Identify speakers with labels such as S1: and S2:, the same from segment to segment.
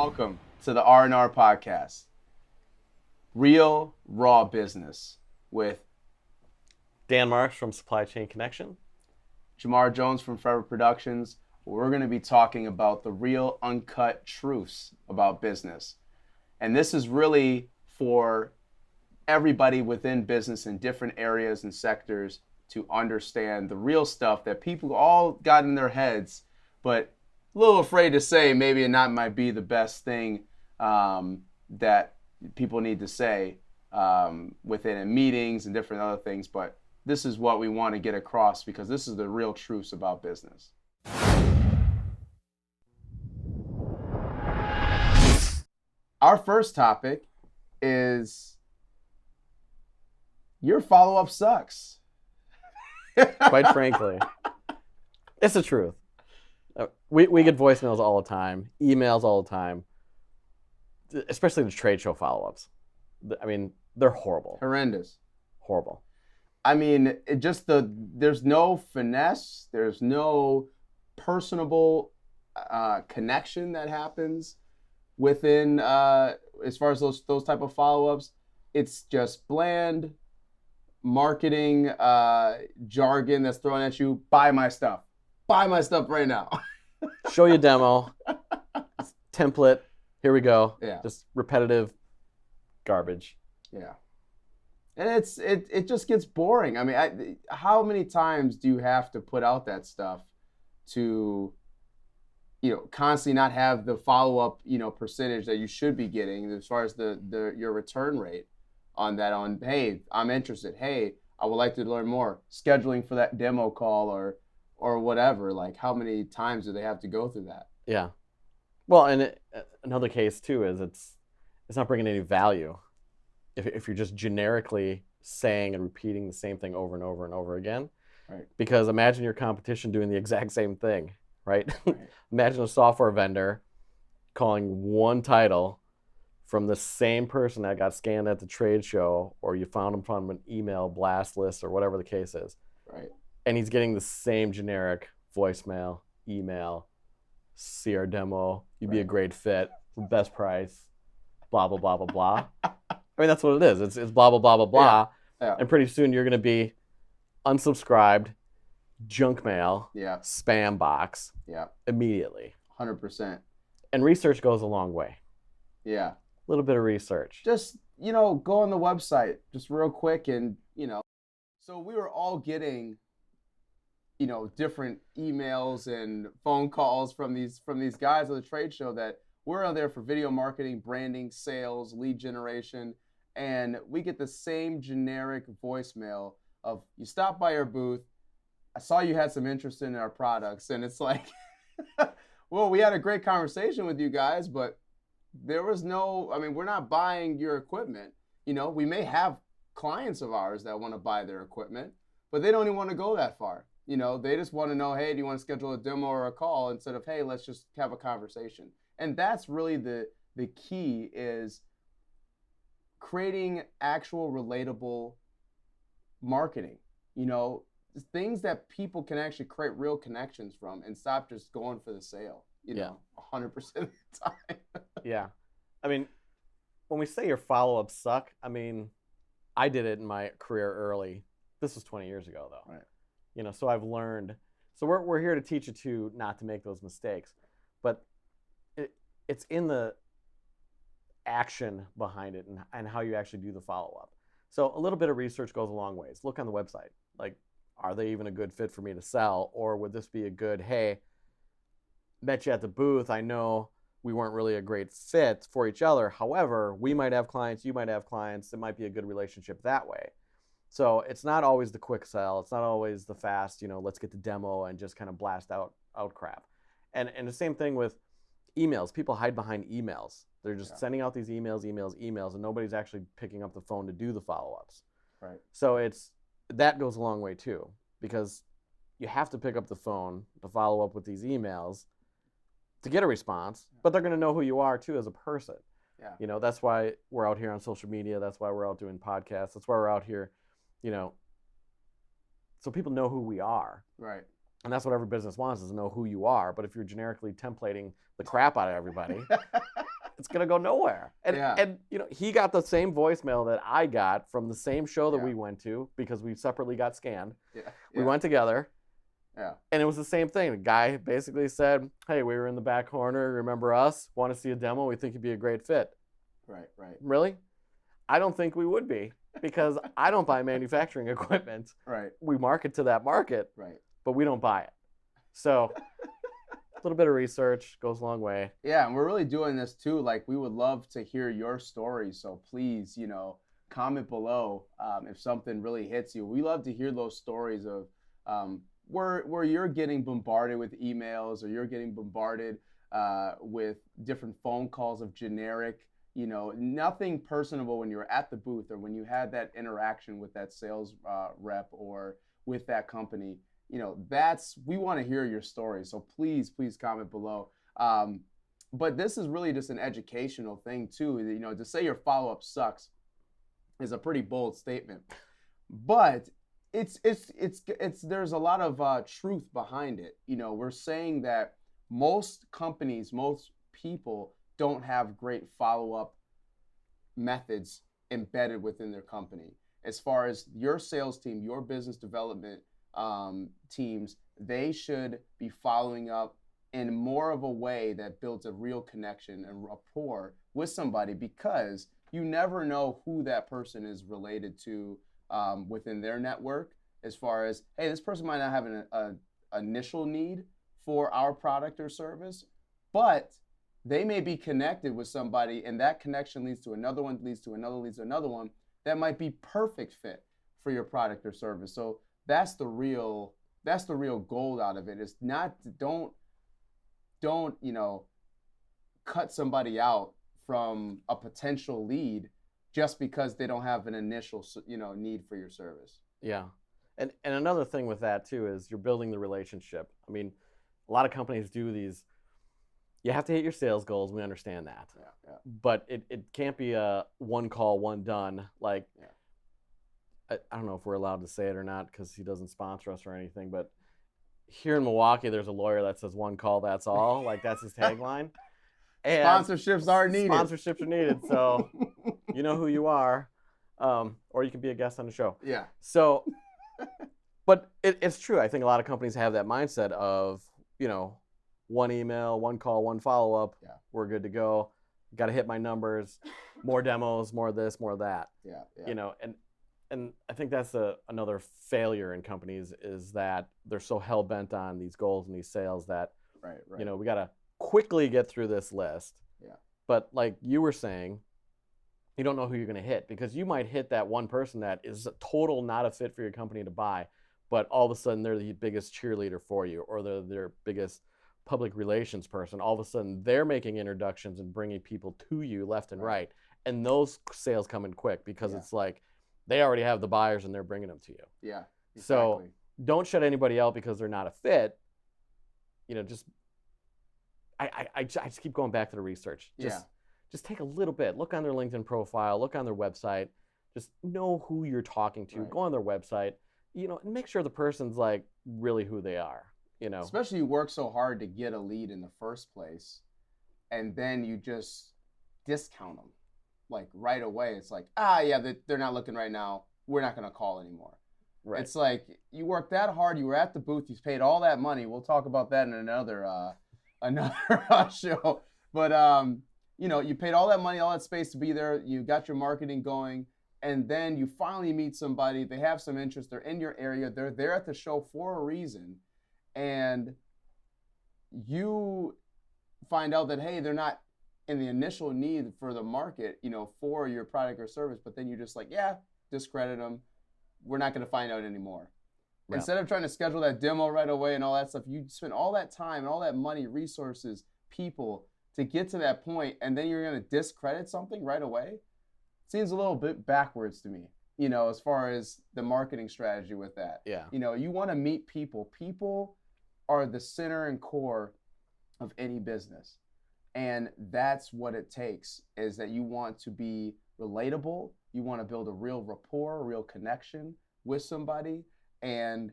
S1: welcome to the R&R Podcast. Real, raw business with
S2: Dan Marx from Supply Chain Connection.
S1: Jamar Jones from Forever Productions. We're going to be talking about the real, uncut truths about business. And this is really for everybody within business in different areas and sectors to understand the real stuff that people all got in their heads, but a little afraid to say. Maybe it not might be the best thing that people need to say within in meetings and different other things. But this is what we want to get across because this is the real truths about business. Our first topic is your follow-up sucks.
S2: Quite frankly, it's the truth. We get voicemails all the time, emails all the time, especially the trade show follow-ups. I mean, they're horrible.
S1: Horrendous.
S2: Horrible.
S1: I mean, there's no finesse, there's no personable connection that happens within as far as those type of follow-ups. It's just bland marketing jargon that's thrown at you. Buy my stuff right now.
S2: Show you a demo, template, here we go.
S1: Yeah.
S2: Just repetitive garbage.
S1: Yeah. And it just gets boring. I mean, how many times do you have to put out that stuff to, constantly not have the follow-up, percentage that you should be getting as far as your return rate on that, hey, I'm interested. Hey, I would like to learn more. Scheduling for that demo call or whatever. Like, how many times do they have to go through that?
S2: Yeah. Well, and another case too is it's not bringing any value. If you're just generically saying and repeating the same thing over and over and over again.
S1: Right.
S2: Because imagine your competition doing the exact same thing, right?
S1: Right.
S2: Imagine a software vendor calling one title from the same person that got scanned at the trade show, or you found him from an email blast list or whatever the case is.
S1: Right.
S2: And he's getting the same generic voicemail, email, see our demo, you'd be a great fit, best price, blah, blah, blah, blah, blah. I mean, that's what it is. It's blah, blah, blah, blah, blah.
S1: Yeah.
S2: And pretty soon you're going to be unsubscribed, junk mail,
S1: Yeah.
S2: spam box immediately.
S1: 100%.
S2: And research goes a long way.
S1: Yeah.
S2: A little bit of research.
S1: Just, go on the website just real quick and, So we were all getting, different emails and phone calls from these guys at the trade show that we're out there for video marketing, branding, sales, lead generation. And we get the same generic voicemail of, you stopped by our booth. I saw you had some interest in our products. And it's like, well, we had a great conversation with you guys, but there was we're not buying your equipment. We may have clients of ours that want to buy their equipment, but they don't even want to go that far. They just want to know, hey, do you want to schedule a demo or a call instead of, hey, let's just have a conversation. And that's really the key, is creating actual relatable marketing, things that people can actually create real connections from and stop just going for the sale, 100% of the time.
S2: Yeah. I mean, when we say your follow-ups suck, I mean, I did it in my career early. This was 20 years ago, though.
S1: Right.
S2: So I've learned. So we're here to teach you not to make those mistakes. But it's in the action behind it and how you actually do the follow-up. So a little bit of research goes a long ways. Look on the website. Like, are they even a good fit for me to sell? Or would this be a good, hey, met you at the booth, I know we weren't really a great fit for each other. However, we might have clients, you might have clients. It might be a good relationship that way. So it's not always the quick sell. It's not always the fast, let's get the demo and just kind of blast out crap. And the same thing with emails. People hide behind emails. They're just sending out these emails, and nobody's actually picking up the phone to do the follow-ups.
S1: Right.
S2: So that goes a long way too, because you have to pick up the phone to follow up with these emails to get a response, but they're going to know who you are too as a person.
S1: Yeah.
S2: That's why we're out here on social media. That's why we're out doing podcasts. That's why we're out here, so people know who we are.
S1: Right.
S2: And that's what every business wants, is to know who you are. But if you're generically templating the crap out of everybody, it's going to go nowhere. And he got the same voicemail that I got from the same show that we went to because we separately got scanned. We went together. And it was the same thing. The guy basically said, hey, we were in the back corner. Remember us? Want to see a demo? We think you'd be a great fit.
S1: Right.
S2: Really? I don't think we would be because I don't buy manufacturing equipment.
S1: Right.
S2: We market to that market, but we don't buy it. So a little bit of research goes a long way.
S1: Yeah, and we're really doing this too. Like, we would love to hear your stories. So please, comment below if something really hits you. We love to hear those stories of where you're getting bombarded with emails or you're getting bombarded with different phone calls of generic, nothing personable when you were at the booth or when you had that interaction with that sales rep or with that company. We want to hear your story. So please comment below. But this is really just an educational thing too. To say your follow-up sucks is a pretty bold statement, but it's there's a lot of truth behind it. We're saying that most companies, most people don't have great follow-up methods embedded within their company. As far as your sales team, your business development teams, they should be following up in more of a way that builds a real connection and rapport with somebody, because you never know who that person is related to within their network. As far as, hey, this person might not have an initial need for our product or service, but they may be connected with somebody, and that connection leads to another one, leads to another one that might be perfect fit for your product or service. So that's the real goal out of it. It's not, don't cut somebody out from a potential lead just because they don't have an initial need for your service.
S2: Yeah. And another thing with that too is you're building the relationship. I mean, a lot of companies do these. You have to hit your sales goals. We understand that.
S1: Yeah.
S2: But it can't be a one call, one done. Like, I don't know if we're allowed to say it or not because he doesn't sponsor us or anything. But here in Milwaukee, there's a lawyer that says one call, that's all. Like, that's his tagline. And
S1: sponsorships are needed.
S2: Sponsorships are needed. So you know who you are. Or you can be a guest on the show.
S1: Yeah.
S2: So, but it's true. I think a lot of companies have that mindset of, one email, one call, one follow-up.
S1: Yeah.
S2: We're good to go. Got to hit my numbers. More demos, more of this, more of that.
S1: Yeah.
S2: And I think that's another failure in companies is that they're so hell-bent on these goals and these sales that,
S1: right.
S2: We got to quickly get through this list.
S1: Yeah.
S2: But like you were saying, you don't know who you're going to hit because you might hit that one person that is a total not a fit for your company to buy, but all of a sudden they're the biggest cheerleader for you, or they're their biggest public relations person. All of a sudden they're making introductions and bringing people to you left and right. And those sales come in quick because it's like they already have the buyers and they're bringing them to you.
S1: Yeah. Exactly.
S2: So don't shut anybody out because they're not a fit. I just keep going back to the research. Just take a little bit. Look on their LinkedIn profile. Look on their website. Just know who you're talking to. Go on their website. And make sure the person's like really who they are.
S1: Especially you work so hard to get a lead in the first place, and then you just discount them like right away. It's like, they're not looking right now. We're not going to call anymore. Right. It's like you worked that hard. You were at the booth. You paid all that money. We'll talk about that in another show. But you paid all that money, all that space to be there. You got your marketing going, and then you finally meet somebody. They have some interest. They're in your area. They're there at the show for a reason, and you find out that, hey, they're not in the initial need for the market, for your product or service. But then you're just like, discredit them. We're not going to find out anymore. Yeah. Instead of trying to schedule that demo right away and all that stuff, you spend all that time and all that money, resources, people to get to that point, and then you're going to discredit something right away. Seems a little bit backwards to me, as far as the marketing strategy with that.
S2: Yeah.
S1: You want to meet people. People are the center and core of any business. And that's what it takes, is that you want to be relatable. You want to build a real rapport, a real connection with somebody. And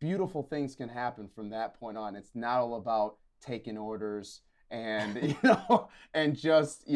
S1: beautiful things can happen from that point on. It's not all about taking orders and and just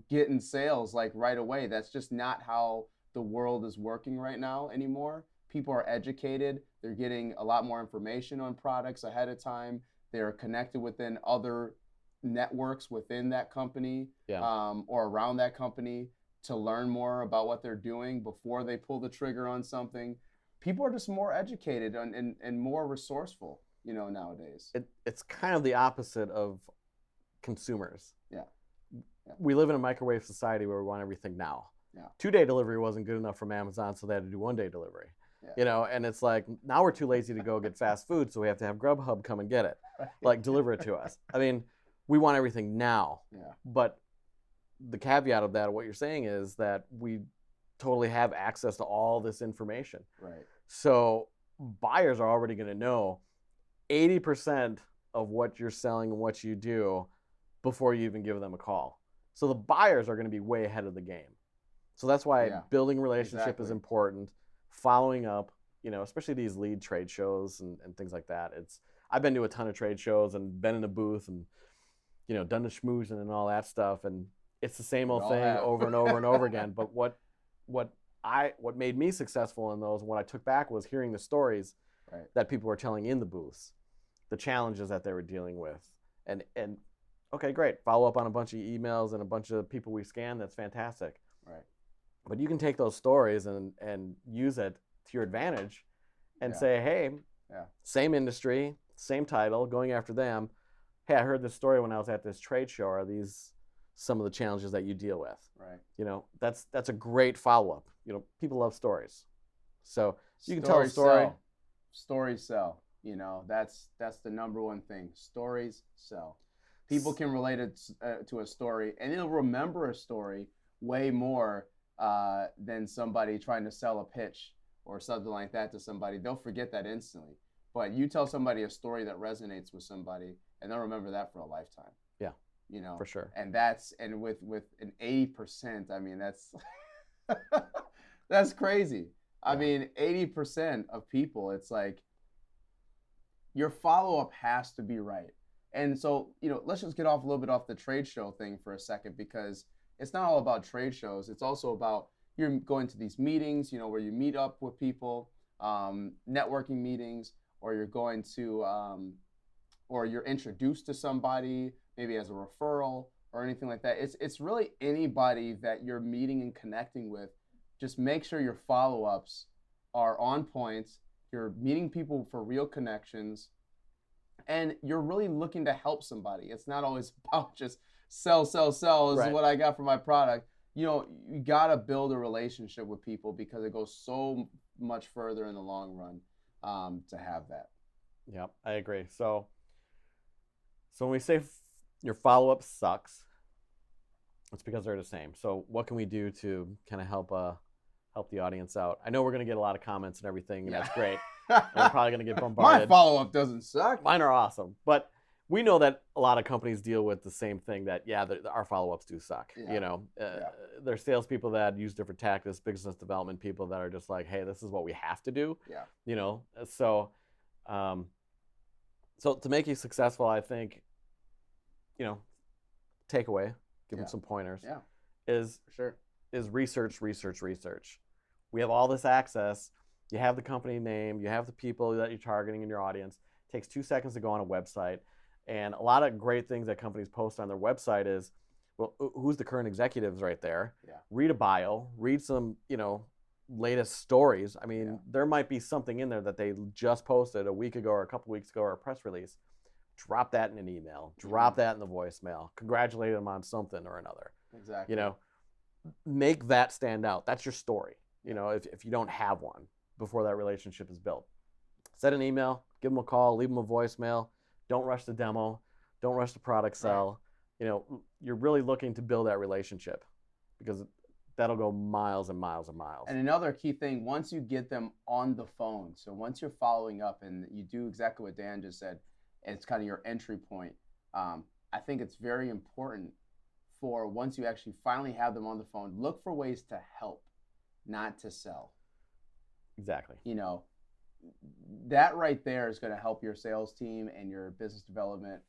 S1: getting sales like right away. That's just not how the world is working right now anymore. People are educated. They're getting a lot more information on products ahead of time. They're connected within other networks within that company, or around that company, to learn more about what they're doing before they pull the trigger on something. People are just more educated and more resourceful, nowadays.
S2: It's kind of the opposite of consumers.
S1: Yeah.
S2: We live in a microwave society where we want everything now.
S1: Yeah.
S2: 2-day delivery wasn't good enough from Amazon, so they had to do 1-day delivery. Yeah. And it's like, now we're too lazy to go get fast food, so we have to have Grubhub come and get it, like deliver it to us. I mean, we want everything now.
S1: Yeah.
S2: But the caveat of that, what you're saying is that we totally have access to all this information.
S1: Right.
S2: So buyers are already going to know 80% of what you're selling and what you do before you even give them a call. So the buyers are going to be way ahead of the game. So that's why building a relationship is important. Following up, especially these lead trade shows and things like that. I've been to a ton of trade shows and been in a booth and done the schmoozing and all that stuff, and it's the same old thing over and over and over again. But what made me successful in those, and what I took back, was hearing the stories that people were telling in the booths, the challenges that they were dealing with, and okay, great, follow up on a bunch of emails and a bunch of people we scanned. That's fantastic.
S1: Right.
S2: But you can take those stories and use it to your advantage, and say, hey, same industry, same title, going after them. Hey, I heard this story when I was at this trade show. Are these some of the challenges that you deal with?
S1: Right.
S2: That's a great follow-up. People love stories. So you can tell a story.
S1: Stories sell. That's the number one thing. Stories sell. People can relate it to a story, and they'll remember a story way more than somebody trying to sell a pitch or something like that to somebody. They'll forget that instantly. But you tell somebody a story that resonates with somebody, and they'll remember that for a lifetime.
S2: Yeah. For sure.
S1: And with an 80%, I mean, that's that's crazy. I mean, 80% of people, it's like your follow-up has to be right. And so, let's just get off a little bit off the trade show thing for a second, because it's not all about trade shows. It's also about, you're going to these meetings, where you meet up with people, networking meetings, or you're going to, or you're introduced to somebody, maybe as a referral or anything like that. It's really anybody that you're meeting and connecting with. Just make sure your follow-ups are on point. You're meeting people for real connections, and you're really looking to help somebody. It's not always about just sell. This is what I got for my product. You got to build a relationship with people, because it goes so much further in the long run to have that.
S2: Yep, I agree. So when we say your follow-up sucks, it's because they're the same. So what can we do to kind of help the audience out? I know we're going to get a lot of comments and everything, and that's great. And we're probably going to get bombarded.
S1: My follow-up doesn't suck.
S2: Mine are awesome. But we know that a lot of companies deal with the same thing, that, our follow-ups do suck. There's salespeople that use different tactics, business development people that are just like, hey, this is what we have to do.
S1: Yeah.
S2: So to make you successful, I think, takeaway, give them some pointers, is
S1: for sure,
S2: is research. We have all this access. You have the company name, you have the people that you're targeting in your audience. It takes 2 seconds to go on a website. And a lot of great things that companies post on their website is, well, who's the current executives right there?
S1: Yeah.
S2: Read a bio, read some, latest stories. I mean, there might be something in there that they just posted a week ago or a couple weeks ago, or a press release. Drop that in an email, drop that in the voicemail, congratulate them on something or another.
S1: Exactly.
S2: Make that stand out. That's your story. If you don't have one before that relationship is built, send an email, give them a call, leave them a voicemail. Don't rush the demo. Don't rush the product sell. Right. You're really looking to build that relationship, because that'll go miles and miles and miles.
S1: And another key thing, once you get them on the phone, so once you're following up and you do exactly what Dan just said, and it's kind of your entry point, I think it's very important for, once you actually finally have them on the phone, look for ways to help, not to sell.
S2: Exactly.
S1: That right there is going to help your sales team and your business development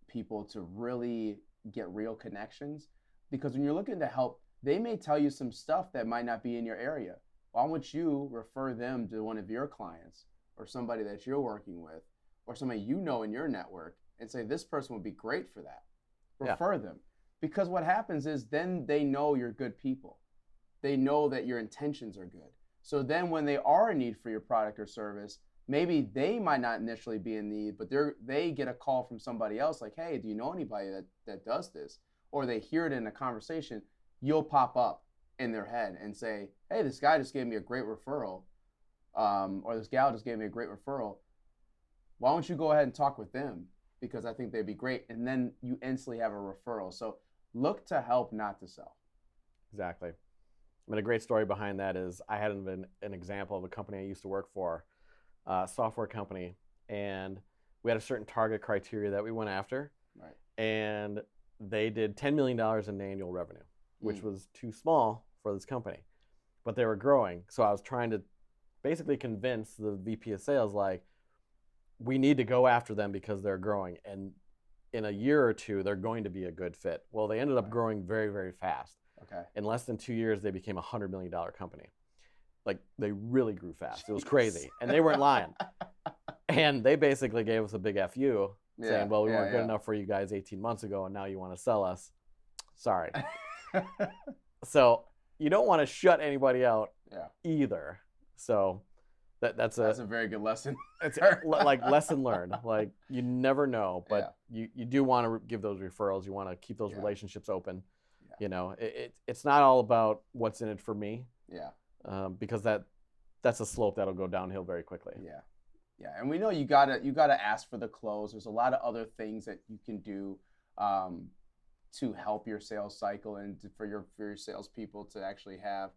S1: people to really get real connections, because when you're looking to help, they may tell you some stuff that might not be in your area. Why won't you refer them to one of your clients or somebody that you're working with or somebody you know in your network and say, this person would be great for that? Refer them. Because what happens is then they know you're good people. They know that your intentions are good. So then when they are in need for your product or service, maybe they might not initially be in need, but they get a call from somebody else like, hey, do you know anybody that does this? Or they hear it in a conversation, you'll pop up in their head and say, hey, this guy just gave me a great referral, or this gal just gave me a great referral. Why don't you go ahead and talk with them? Because I think they'd be great. And then you instantly have a referral. So look to help, not to sell.
S2: Exactly. I mean, a great story behind that is I had an example of a company I used to work for, a software company, and we had a certain target criteria that we went after.
S1: Right.
S2: And they did $10 million in annual revenue, which was too small for this company, but they were growing. So I was trying to basically convince the VP of sales, like, we need to go after them because they're growing. And in a year or two, they're going to be a good fit. Well, they ended up growing very, very fast.
S1: Okay.
S2: In less than 2 years, they became a $100 million company. Like, they really grew fast. It was crazy. And they weren't lying. And they basically gave us a big FU, saying, well, we weren't good enough for you guys 18 months ago, and now you want to sell us. Sorry. So you don't want to shut anybody out either. So that's a
S1: very good lesson.
S2: It's like lesson learned. Like, you never know, but you do want to give those referrals. You want to keep those relationships open. Yeah. You know, it's not all about what's in it for me.
S1: Yeah.
S2: Because that's a slope that'll go downhill very quickly.
S1: Yeah. Yeah, and we know you gotta ask for the close. There's a lot of other things that you can do to help your sales cycle and for your salespeople to actually have.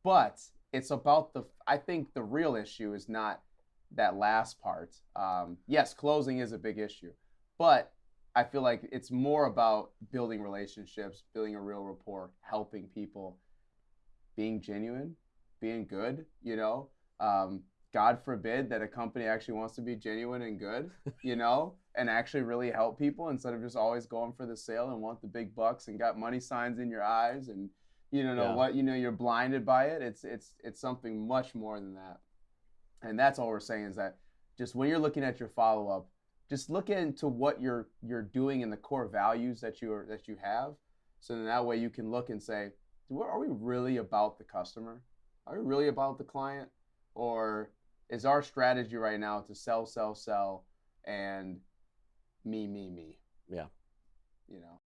S1: But it's about I think the real issue is not that last part. Yes, closing is a big issue, but I feel like it's more about building relationships, building a real rapport, helping people, being genuine, being good, you know. God forbid that a company actually wants to be genuine and good, you know, and actually really help people instead of just always going for the sale and want the big bucks and got money signs in your eyes and you're blinded by it. It's something much more than that. And that's all we're saying is that just when you're looking at your follow-up, just look into what you're doing and the core values that you have. So then that way you can look and say, are we really about the customer? Are we really about the client? Or is our strategy right now to sell, and me?
S2: Yeah.
S1: You know.